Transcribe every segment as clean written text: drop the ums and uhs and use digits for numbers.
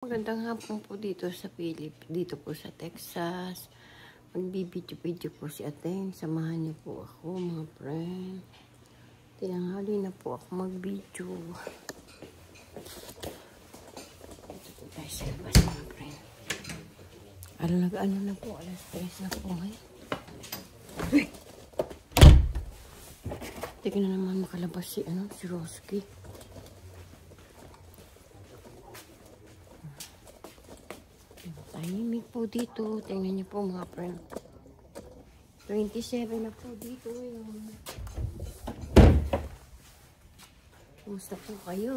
Magandang hapon po dito sa dito po sa Texas. Magbibidyo-video po si Ateng. Samahan niyo po ako, mga friend. Tinanghali na po ako mag-video. Dito po tayo sa labas, mga friend. Ano na po, alas 3 na po ngayon. Tingnan na naman makalabas si Roski. Tahimik po dito. Tingnan niyo po, mga friend. 27 na po dito ngayon. Kumusta po kayo?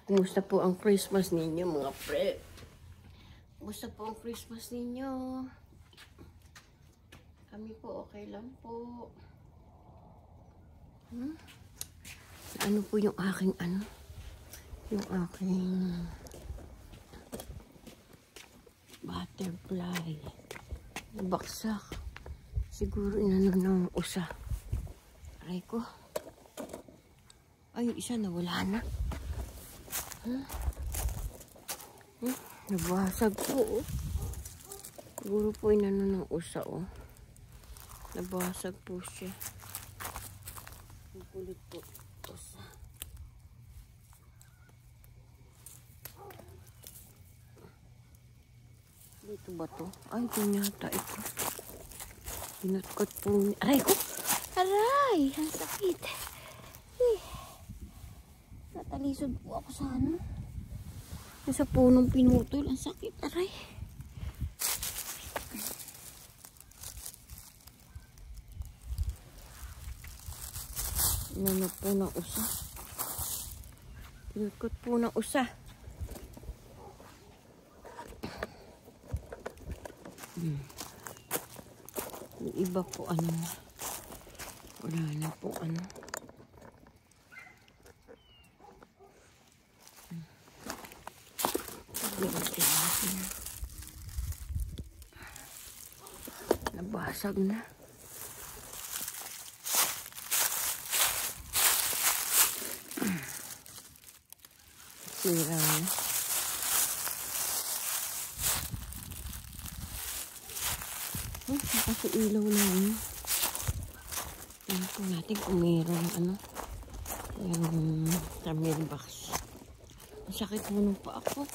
Kumusta po ang Christmas ninyo, mga friend? Kumusta po ang Christmas ninyo? Kami po okay lang po. Ano po yung aking yung aking butterfly. Baksak. Siguro inano ng usa. Aray ko. Ay, isa nawala na. Nabasag po. Siguro po inano ng usa. Nabasag po siya. Ang kulit po. Usa. Dito ba to? Ay, kunyata ito. Pinutkot po niya. Aray ko! Aray! Ang sakit. Natalisod po ako sa sa punong pinutol. Ang sakit. Aray. Ano po ng usa? Pinutkot po ng usa. Yung iba po wala na po nabasag na. Sira na. Kasi ilaw na Tingnan po natin kung mayroon yung camera box. Ang sakit mo pa ako.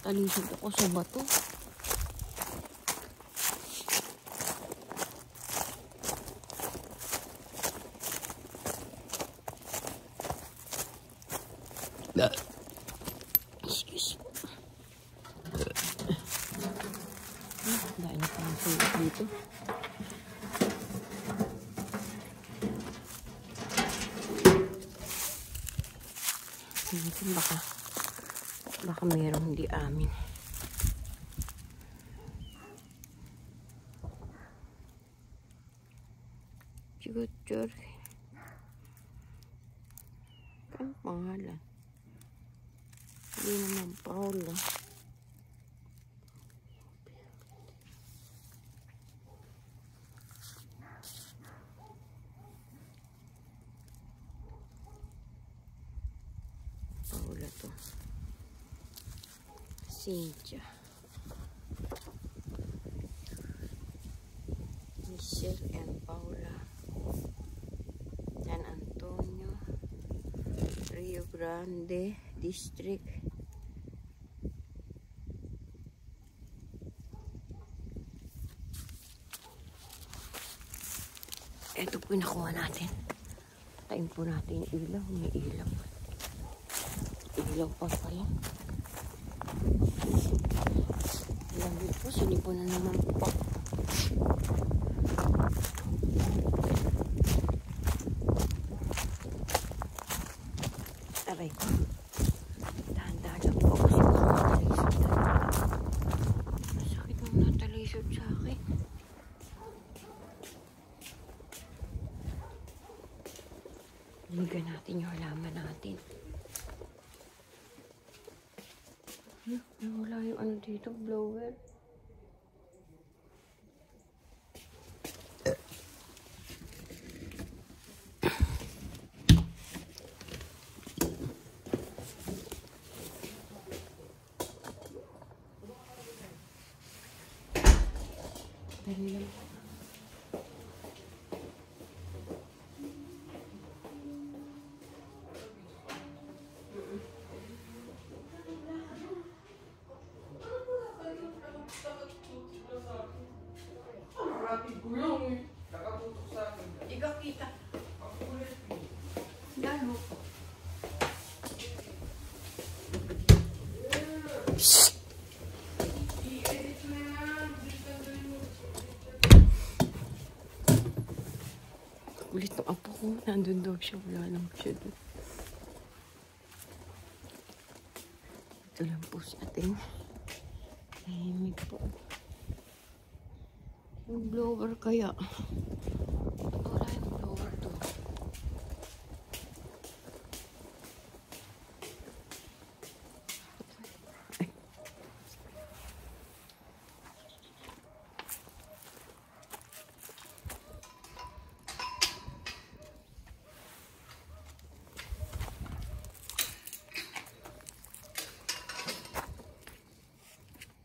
Natalisod ako sa bato. Excuse me. Dahil na pang sulit dito. Baka mayroong hindi amin. Siguro ang pangalan hindi naman Paula. Paula to. Cynthia. Michelle and Paula. San Antonio. Rio Grande District. Ito po yung nakuha natin. Tayin po natin yung ilaw. May ilaw. Ilaw pa pala. Lamig po. Sinipon na naman po. Aray ko. Dahan-dahan lang po kasi nakatalisod. Masakit nang natalisod sa akin. Ligan natin yung halaman natin. Wala yung dito, blower. Dali lang. Ikaw kita. Lalo. Kulit ng apo ko. Nandun daw siya. Wala lang siya doon. Ito lang po si ating tahimik po. Yung blower kaya. Wala yung blower to.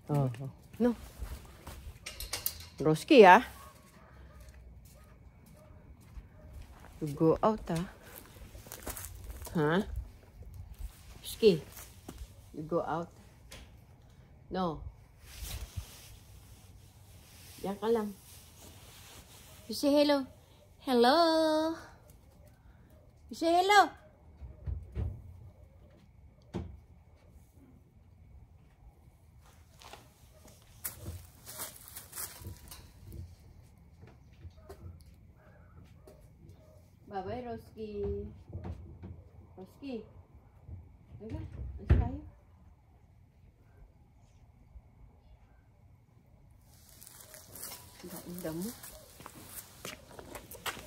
Oh, no. Roski, ah. You go out, ah. Huh? Roski, you go out. No. Diyan ka lang. You say hello. Hello. You say hello. Bye-bye, Roski. Roski. Teka, alis tayo. Daing damo.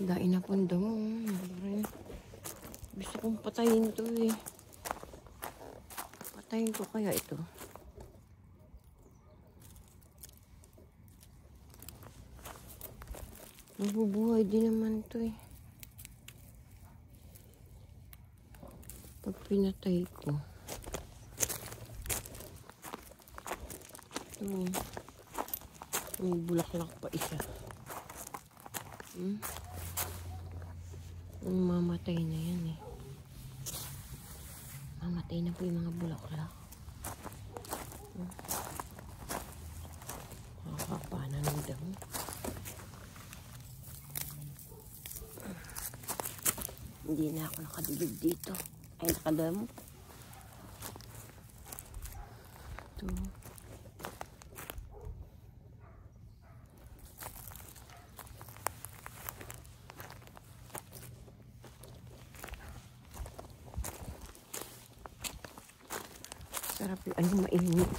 Daing na pong damo. Gusto kong patayin to eh. Patayin ko kaya ito. Nabubuhay din naman to eh. Pag pinatay ko. May bulaklak pa isa. Mamatay na yan eh. Mamatay na po yung mga bulaklak. Nakakapana ng damo. Hindi na ako nakadulog dito. Ay, nakadamo. Ito. Sarap yung ano, mainit.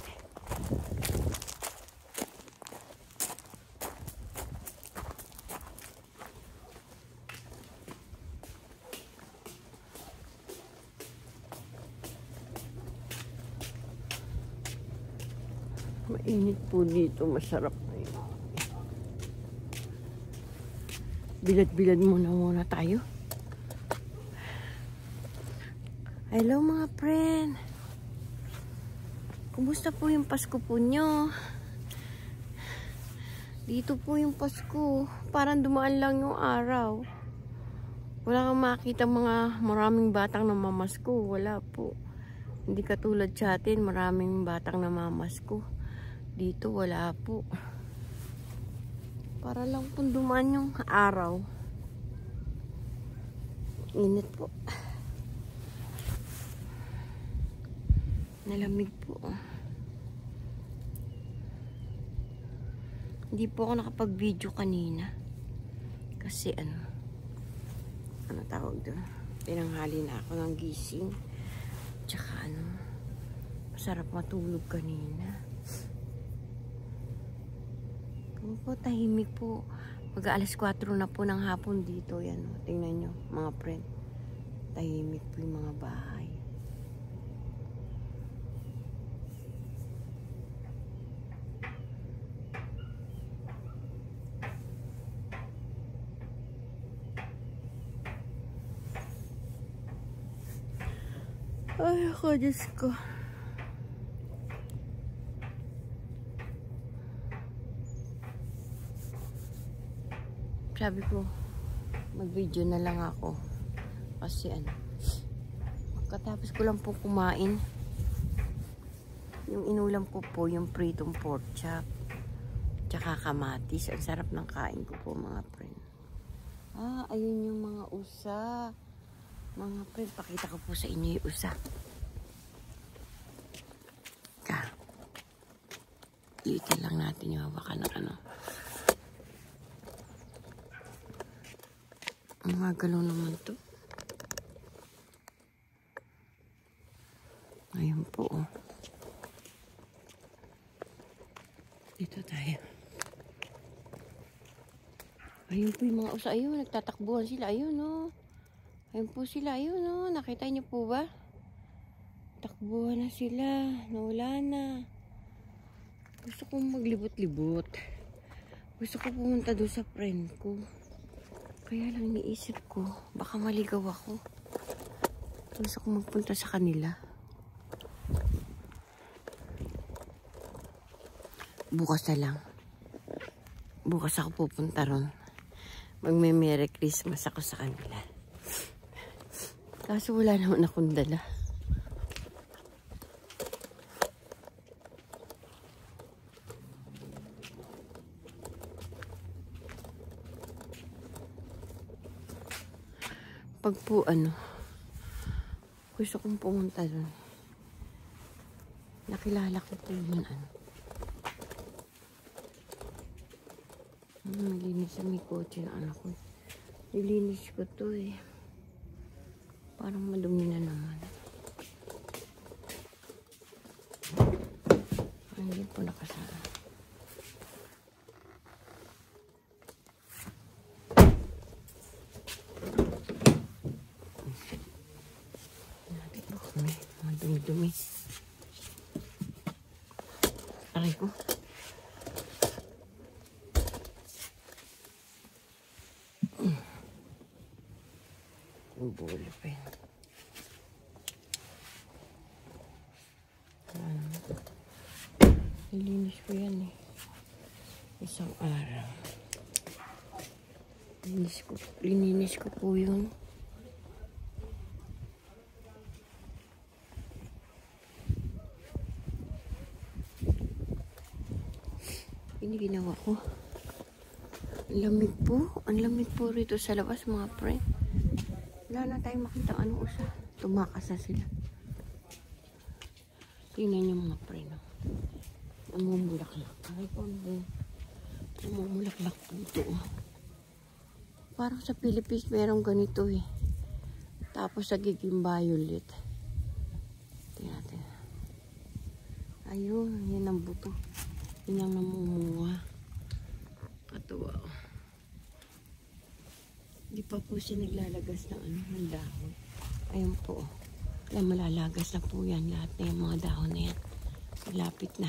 Mainit po dito, masarap na yun. Bilad-bilad muna tayo. Hello mga friend. Kumusta po yung Pasko po nyo? Dito po yung Pasko. Parang dumaan lang yung araw. Wala kang makita maraming batang namamasko. Wala po. Hindi katulad sa atin, maraming batang namamasko. Dito wala po. Para lang po dumaan yung araw. Init po. Nalamig po. Hindi po ako nakapag-video kanina. Kasi ano tawag doon? Tinanghali na ako ng gising. Tsaka masarap matulog kanina. Po, tahimik po. Mag-aalas 4 na po ng hapon dito. Yan, tingnan nyo, mga friend. Tahimik po yung mga bahay. Ay, ako, Diyos ko. sabi ko, mag-video na lang ako. Kasi ano, katapos ko lang po kumain. Yung inulam ko po, yung pritong pork chop. Tsaka kamatis. Ang sarap ng kain ko po, mga friend. Ayun yung mga usa. Mga friend, pakita ko po sa inyo yung usa. Dito lang natin yung hawakan ng ano. Mga galaw naman to. Ayun po, oh. Dito tayo. Ayun po yung mga usa. Ayun, nagtatakbuhan sila. Ayun, oh. Ayun po sila. Ayun, oh. Nakita niyo po ba? Takbuhan na sila. Nawala na. Gusto kong maglibot-libot. Gusto ko pumunta doon sa friend ko. Kaya lang iniisip ko, baka maligaw ako. Gusto kong magpunta sa kanila. Bukas na lang. Bukas ako pupunta ron. Magme-Merry Christmas ako sa kanila. Kaso wala naman akong dala. Pag po ano, gusto kong pumunta doon. Nakilala ko po yun ano. Nilinis sa may kotse ng anak ko. Nilinis ko to eh. Parang madumi na naman. Hindi po nakasara. Natin po kami. Madumi-dumi. Aray ko. Yung ballpen. Nilinis ko yan eh. Isang araw. Lininis ko po yun. Ini ginawa ko. Ang lamig po. Ang lamig po rito sa labas, mga friend. Wala na tayong makita anong usa. Tumakas na sila. Tingnan niyo mga friend. Namumulaklak. Ay po, namumulaklak po ito. Parang sa Philippines merong ganito eh. Tapos nagiging violet. Tingnan natin. Ayun, yan ang buto. Yan ang namumuha. Katuwa. Hindi pa po siya naglalagas ng ano, ng dahon. Ayun po. Kaya malalagas na po yan. Lahat na yung mga dahon na yan. Malapit na.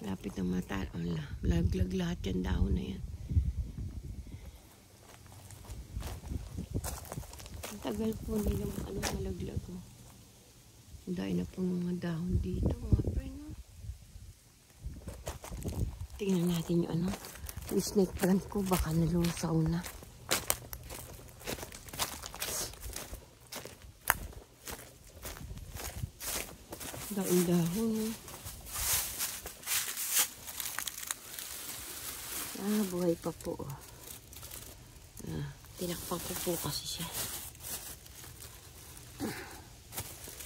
Malapit na matalo. Malaglag lahat yung dahon na yan. Ang tagal po nila ano, malaglag. Oh. Ang dahil na po mga dahon dito. Mga friend. Oh. Tingnan natin yung ano. Yung snake plant ko. Baka nalusaw na. Dahon-dahon. Buhay pa po. Tinakpan ko po kasi siya.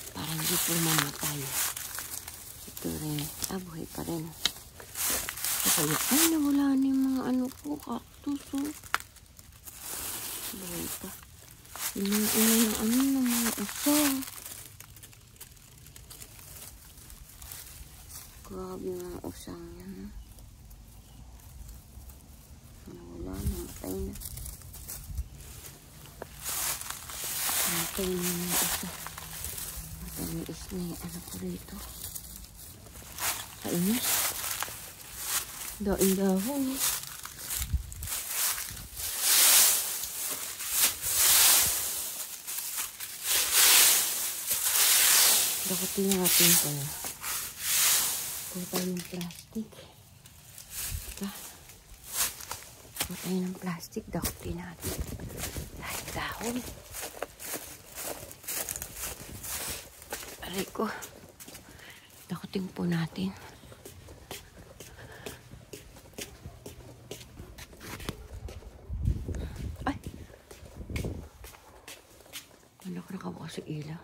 Para hindi po mamatay. Ito rin. Buhay pa rin. Ay, nawala na yung mga ano po. Cactus. Buhay pa. Ina-ina yung ano ng mga usa. Grabe mga usang yan. Nawala, namatay na. Namatay na yung usa. Matamis na yung ano ko rito. Kainis. Daing-dahon. Dakutin natin ito. Kuha tayo ng plastic. Ika. Matay ng plastic. Dakutin natin. Dahil dahon. Aray ko. Dakutin po natin. Ay! Wala ko nakabukas sa ilaw.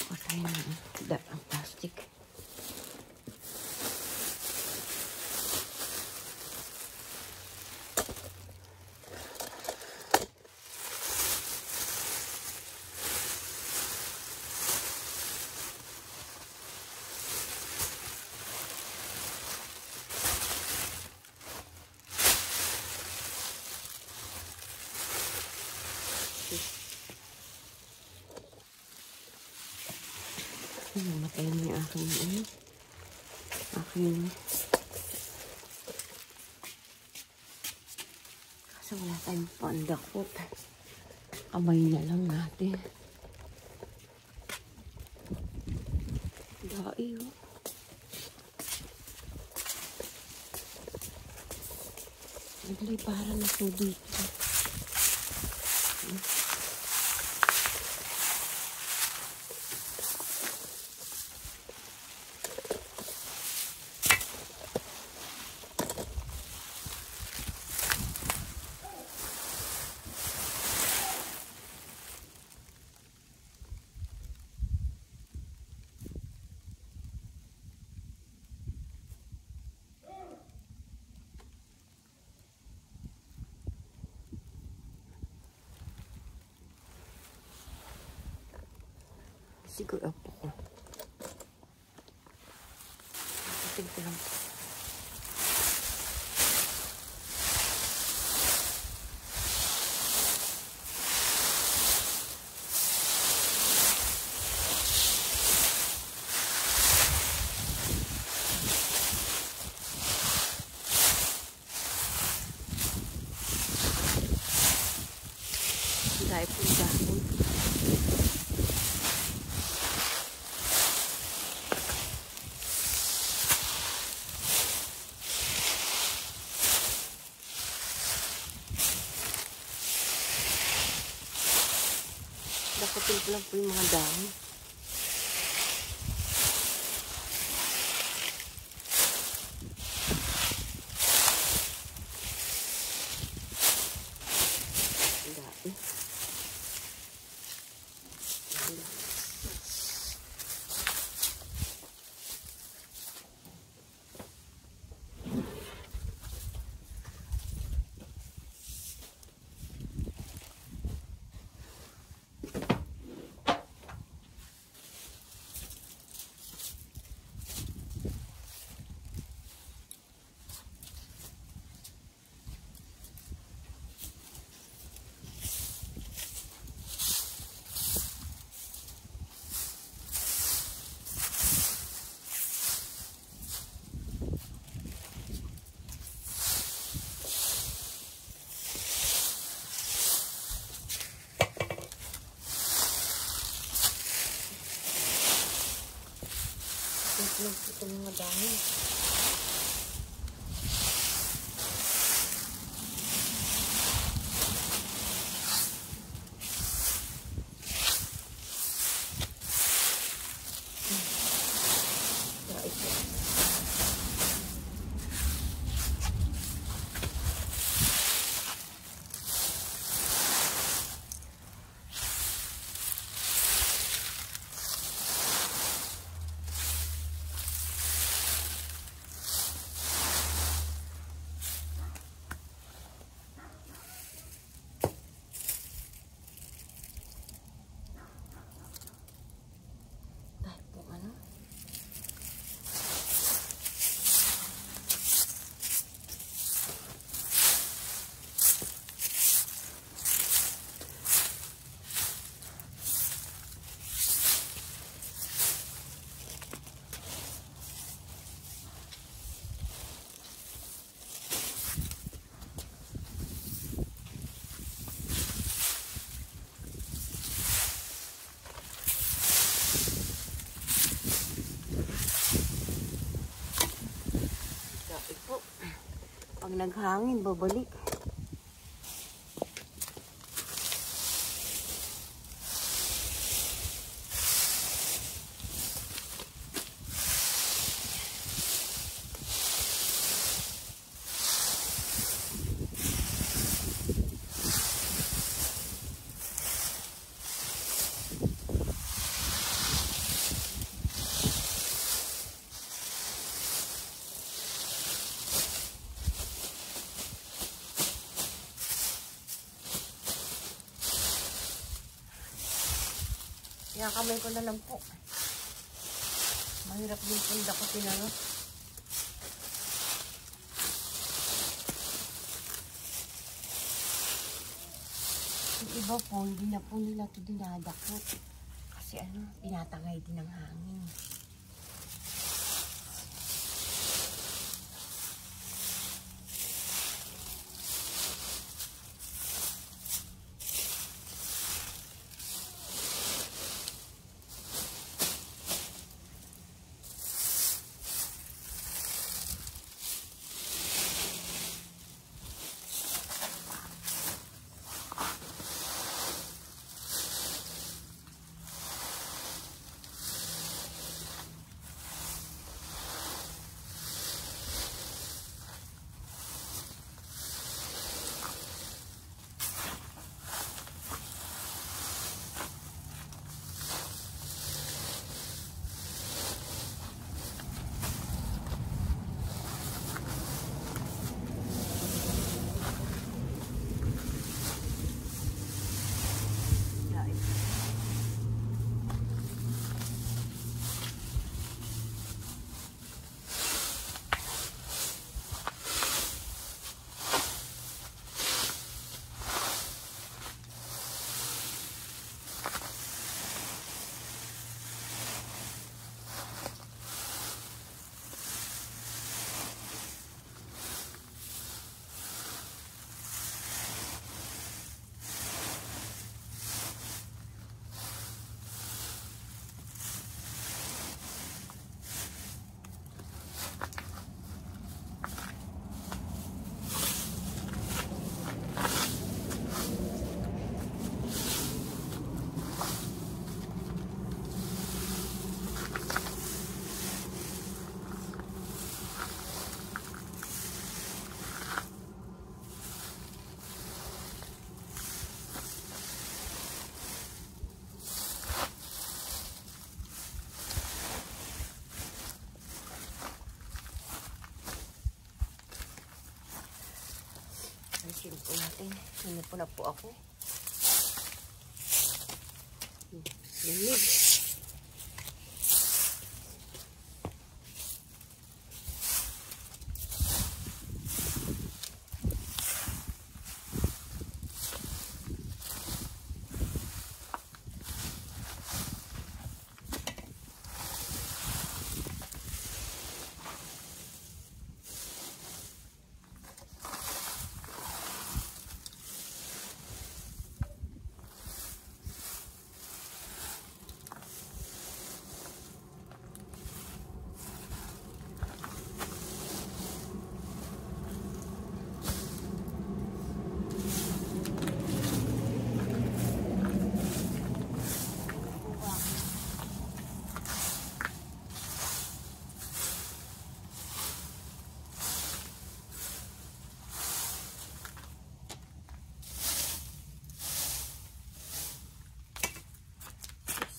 Patayin na ang plastic. Namatay na yung aking kasi wala tayong pandakot. Kamay na lang natin. Dai oh. Nagliparan na po dito. Siguro po ko. Tingnan ko lang. Dahil po dahon. Dapatin ko lang po yung mga dahon. Ito mga dahon. Pag naghangin, babalik. Kaya kamay ko na lang po. Mahirap din punda ko tinalo. Yung iba po, hindi na po nila ito dinadakot. Kasi tinatangay din ng hangin. Ayusin po natin. Hinipo na po ako. Lamig.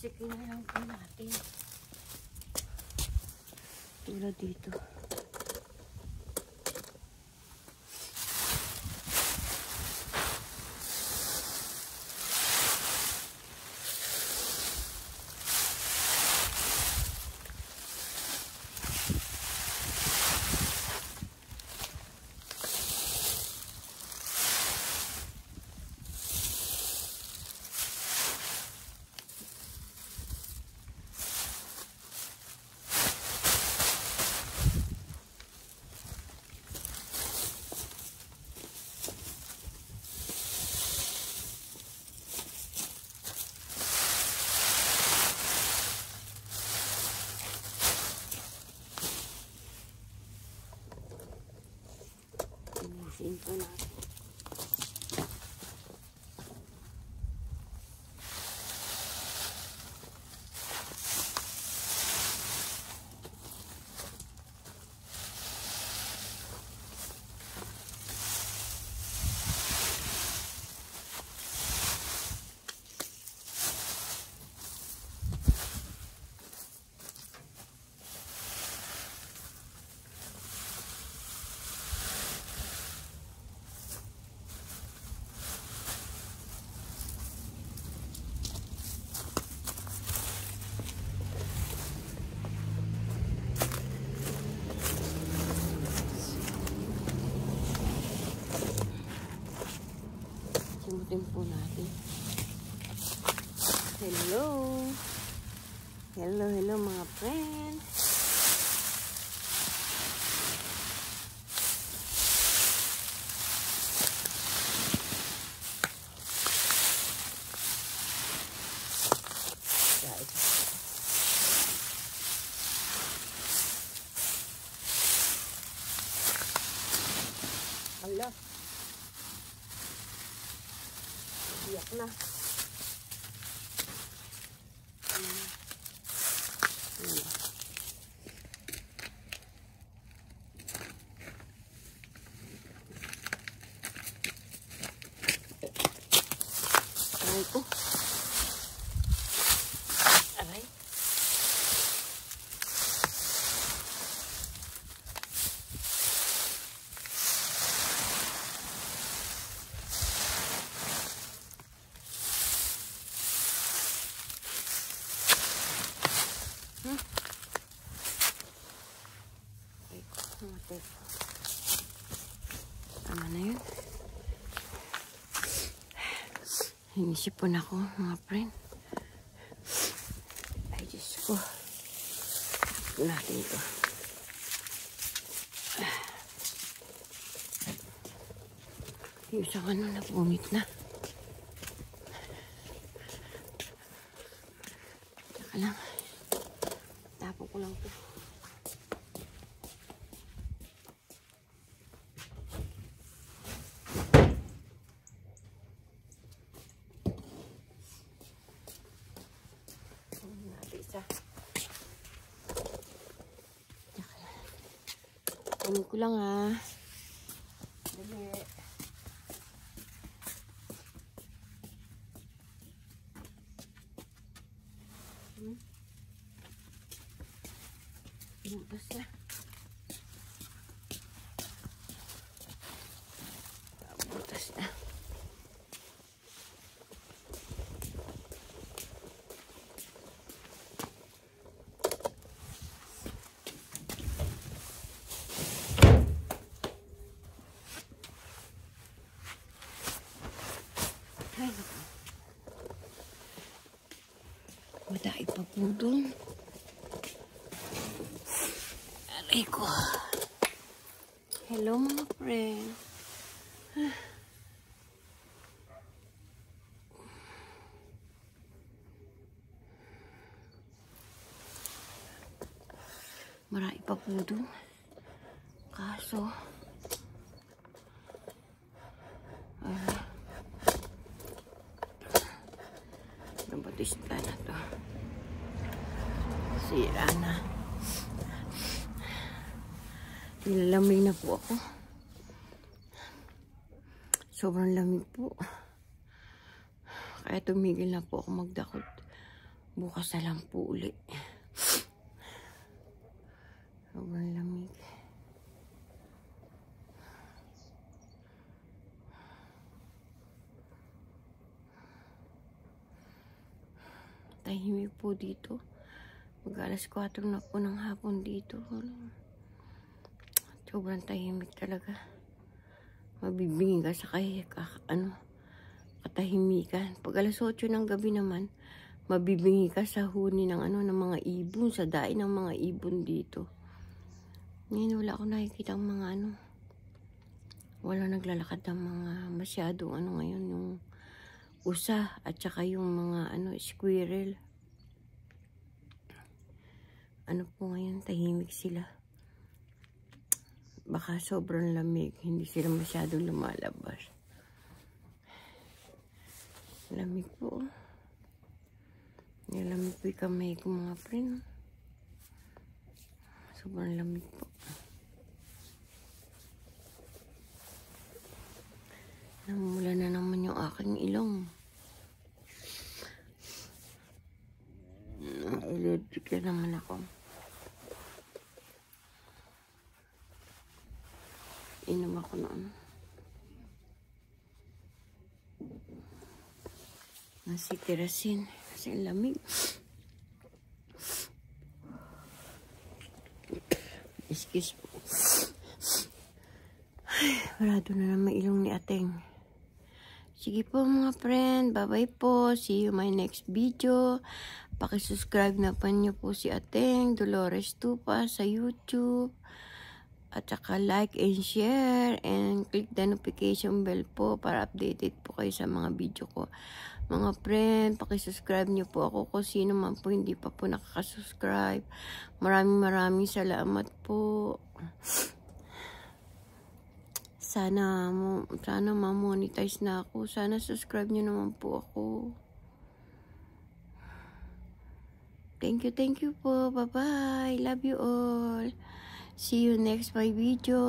Sikin na lang po natin. Tulad dito. dito natin. Simutin po natin. Hello! Hello, hello mga friend! Hala! Iyak na. Aray ko. Aray. Tama na yun. Hinisipon ako mga friend. Ay Diyos ko. Tapos natin ito. Yung isang ano na punit na. Tsaka lang. Tapon ko lang ito. Kunin ko lang ha. Dali. Butas na. Butas na. Ay, naku. Madai pa po doon. Aray ko. Hello mga friend. Marami pa po doon. Kaso, nabatista na to. Sira na. Nilalamig na po ako. Sobrang lamig po. Kaya tumigil na po ako magdakot. Bukas na lang po uli. Sobrang lamig. Tahimik po dito. Mag-alas 4 na po ng hapon dito. Sobrang tahimik talaga. Mabibingin ka sa katahimikan. Pag alas 8 ng gabi naman, mabibingi ka sa huni ng ng mga ibon, sa daing ng mga ibon dito. Ngayon wala akong nakikita ang mga wala naglalakad ng mga masyadong ngayon, yung usa at saka yung mga squirrel. Po ngayon, tahimik sila. baka sobrang lamig. Hindi sila masyadong lumalabas. Lamig po. Nilamig po yung kamay ko mga friend. Sobrang lamig po. Namumula na naman yung aking ilong. Allergic na naman ako. Inom ako noon. Nasitirasin. Kasi ang lamig. Excuse po. Parado na naman ilong ni Ateng. Sige po mga friend. Bye-bye po. See you my next video. Pakisubscribe na pa niyo po si Ateng Dolores Tupa sa YouTube. At saka like and share. And click the notification bell po para updated po kayo sa mga video ko. Mga friend, pakisubscribe niyo po ako kung sino man po hindi pa po nakakasubscribe. Maraming salamat po. Sana ma-monetize na ako. Sana subscribe nyo naman po ako. Thank you po. Bye-bye. Love you all. See you next my video.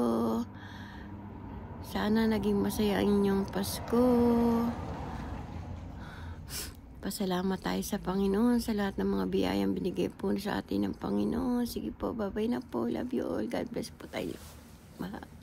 Sana naging masaya ang inyong Pasko. Pasalamat tayo sa Panginoon sa lahat ng mga biyayang binigay po sa atin ng Panginoon. Sige po. Bye-bye na po. Love you all. God bless po tayo. Mahal.